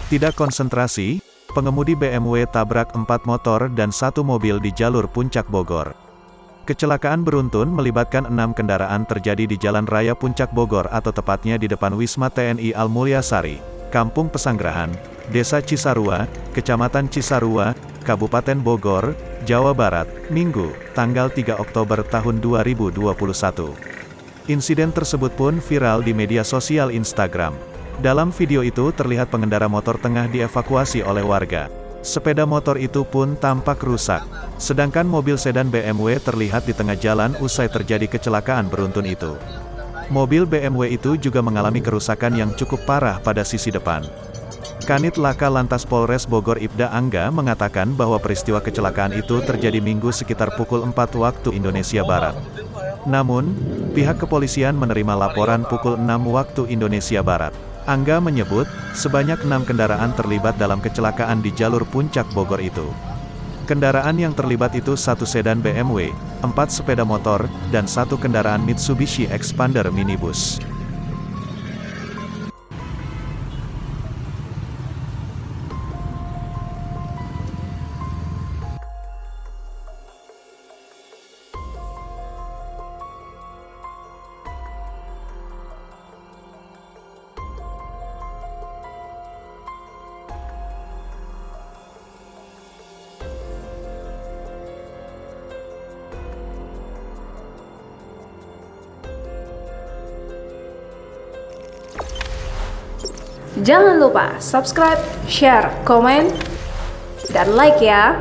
Tidak konsentrasi, pengemudi BMW tabrak 4 motor dan 1 mobil di jalur Puncak Bogor. Kecelakaan beruntun melibatkan 6 kendaraan terjadi di Jalan Raya Puncak Bogor atau tepatnya di depan Wisma TNI Al-Mulyasari, Kampung Pesanggerahan, Desa Cisarua, Kecamatan Cisarua, Kabupaten Bogor, Jawa Barat, Minggu, tanggal 3 Oktober tahun 2021. Insiden tersebut pun viral di media sosial Instagram. Dalam video itu terlihat pengendara motor tengah dievakuasi oleh warga. Sepeda motor itu pun tampak rusak. Sedangkan mobil sedan BMW terlihat di tengah jalan usai terjadi kecelakaan beruntun itu. Mobil BMW itu juga mengalami kerusakan yang cukup parah pada sisi depan. Kanit Laka Lantas Polres Bogor Ibda Angga mengatakan bahwa peristiwa kecelakaan itu terjadi Minggu sekitar pukul 4 waktu Indonesia Barat. Namun, pihak kepolisian menerima laporan pukul 6 waktu Indonesia Barat. Angga menyebut, sebanyak 6 kendaraan terlibat dalam kecelakaan di jalur Puncak Bogor itu. Kendaraan yang terlibat itu 1 sedan BMW, 4 sepeda motor, dan 1 kendaraan Mitsubishi Expander minibus. Jangan lupa subscribe, share, komen, dan like ya.